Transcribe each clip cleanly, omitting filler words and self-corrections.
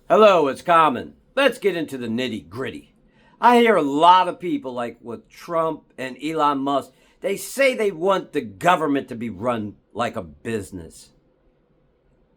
Hello, it's Common. Let's get into the nitty gritty. I hear a lot of people, like with Trump and Elon Musk, they say they want the government to be run like a business.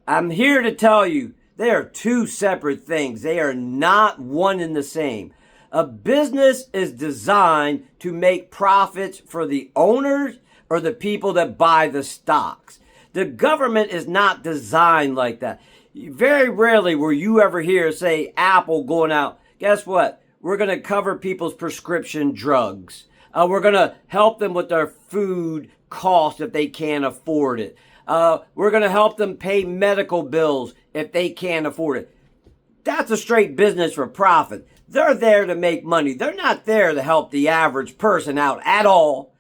I'm here to tell you they are two separate things. They are not one and the same. A business is designed to make profits for the owners or the people that buy the stocks. The government is not designed like that. Very rarely will you ever hear, say, Apple going out, guess what? We're going to cover people's prescription drugs. We're going to help them with their food costs if they can't afford it. We're going to help them pay medical bills if they can't afford it. That's a straight business for profit. They're there to make money. They're not there to help the average person out at all,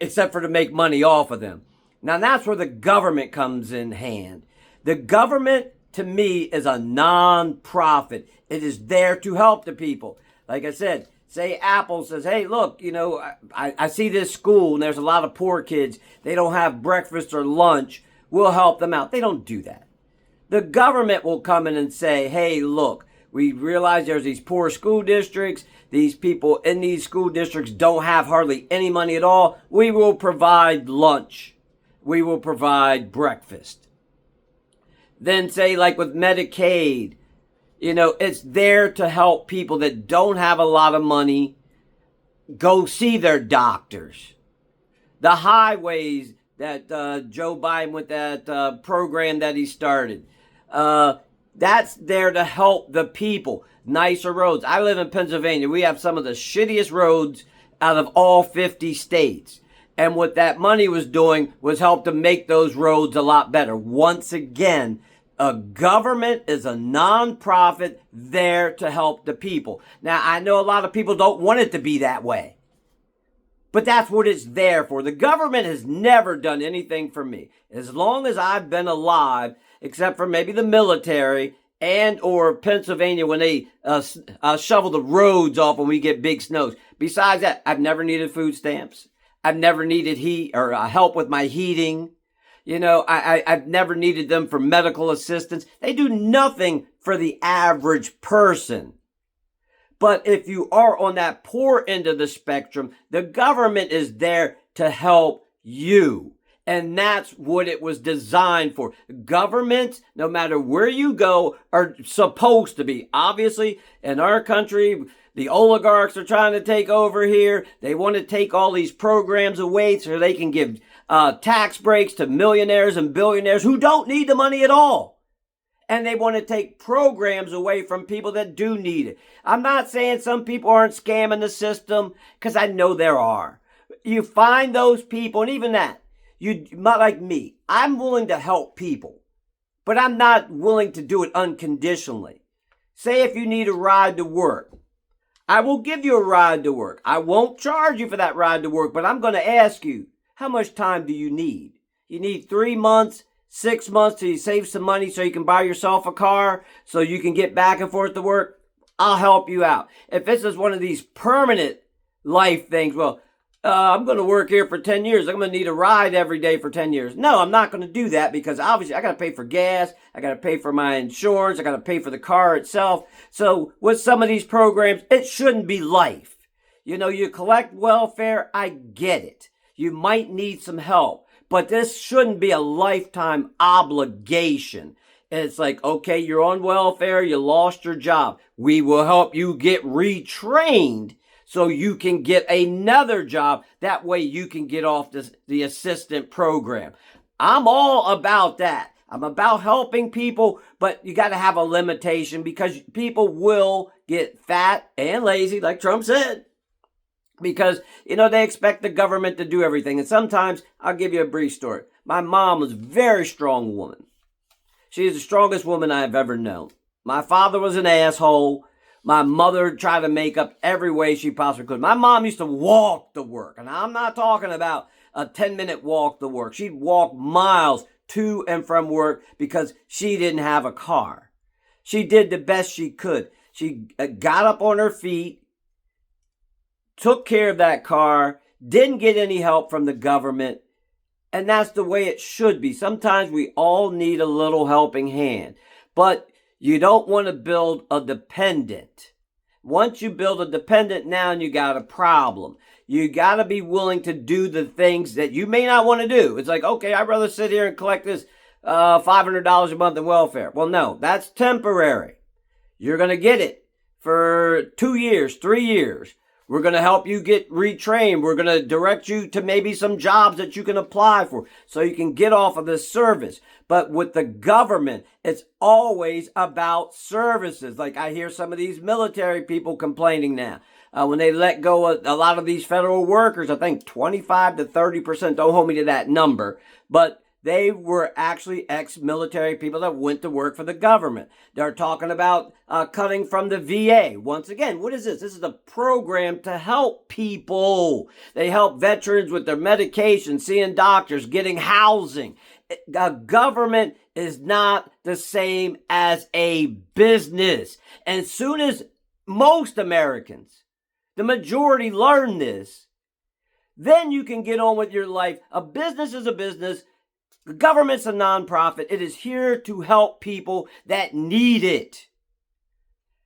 except for to make money off of them. Now, that's where the government comes in hand. The government, to me, is a non-profit. It is there to help the people. Like I said, say Apple says, hey, look, I see this school and there's a lot of poor kids. They don't have breakfast or lunch. We'll help them out. They don't do that. The government will come in and say, hey, look, we realize there's these poor school districts. These people in these school districts don't have hardly any money at all. We will provide lunch. We will provide breakfast. Then say, like with Medicaid, it's there to help people that don't have a lot of money go see their doctors. The highways that Joe Biden with that program that he started, that's there to help the people. Nicer roads. I live in Pennsylvania. We have some of the shittiest roads out of all 50 states. And what that money was doing was help to make those roads a lot better. Once again, a government is a non-profit there to help the people. Now, I know a lot of people don't want it to be that way, but that's what it's there for. The government has never done anything for me. As long as I've been alive, except for maybe the military and or Pennsylvania when they shovel the roads off when we get big snows. Besides that, I've never needed food stamps. I've never needed heat or help with my heating. I've never needed them for medical assistance. They do nothing for the average person. But if you are on that poor end of the spectrum, the government is there to help you. And that's what it was designed for. Governments, no matter where you go, are supposed to be. Obviously, in our country, the oligarchs are trying to take over here. They want to take all these programs away so they can give tax breaks to millionaires and billionaires who don't need the money at all. And they want to take programs away from people that do need it. I'm not saying some people aren't scamming the system, because I know there are. You find those people, and even that, you not like me. I'm willing to help people, but I'm not willing to do it unconditionally. Say if you need a ride to work, I will give you a ride to work. I won't charge you for that ride to work, but I'm going to ask you, how much time do you need? You need 3 months, 6 months till you save some money so you can buy yourself a car so you can get back and forth to work? I'll help you out. If this is one of these permanent life things, well, I'm going to work here for 10 years. I'm going to need a ride every day for 10 years. No, I'm not going to do that because obviously I got to pay for gas. I got to pay for my insurance. I got to pay for the car itself. So with some of these programs, it shouldn't be life. You collect welfare. I get it. You might need some help, but this shouldn't be a lifetime obligation. It's like, okay, you're on welfare. You lost your job. We will help you get retrained so you can get another job. That way you can get off the assistant program. I'm all about that. I'm about helping people, but you got to have a limitation because people will get fat and lazy, like Trump said. Because, they expect the government to do everything. And sometimes, I'll give you a brief story. My mom was a very strong woman. She is the strongest woman I've ever known. My father was an asshole. My mother tried to make up every way she possibly could. My mom used to walk to work. And I'm not talking about a 10-minute walk to work. She'd walk miles to and from work because she didn't have a car. She did the best she could. She got up on her feet, took care of that car, didn't get any help from the government, and that's the way it should be. Sometimes we all need a little helping hand. But You don't want to build a dependent. Once you build a dependent, now you got a problem. You got to be willing to do the things that you may not want to do. It's like, okay, I'd rather sit here and collect this $500 a month in welfare. Well, no, that's temporary. You're going to get it for 2 years, 3 years. We're going to help you get retrained. We're going to direct you to maybe some jobs that you can apply for so you can get off of this service. But with the government, it's always about services. Like I hear some of these military people complaining now. When they let go of a lot of these federal workers, I think 25 to 30%, don't hold me to that number, but they were actually ex-military people that went to work for the government. They're talking about cutting from the VA. Once again, what is this? This is a program to help people. They help veterans with their medication, seeing doctors, getting housing. Government is not the same as a business. And as soon as most Americans, the majority, learn this, then you can get on with your life. A business is a business. The government's a nonprofit. It is here to help people that need it.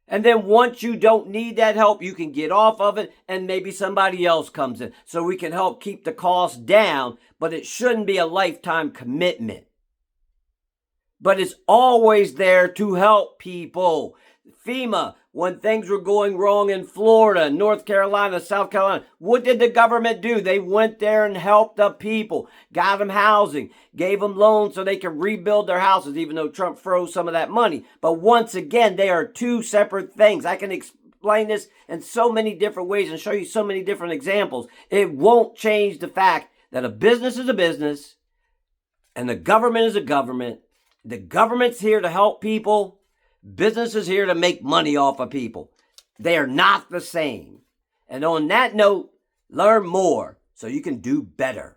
And then once you don't need that help, you can get off of it and maybe somebody else comes in. So we can help keep the cost down, but it shouldn't be a lifetime commitment. But it's always there to help people. FEMA, when things were going wrong in Florida, North Carolina, South Carolina, what did the government do? They went there and helped the people, got them housing, gave them loans so they could rebuild their houses, even though Trump froze some of that money. But once again, they are two separate things. I can explain this in so many different ways and show you so many different examples. It won't change the fact that a business is a business and the government is a government. The government's here to help people. Business is here to make money off of people. They are not the same. And on that note, learn more so you can do better.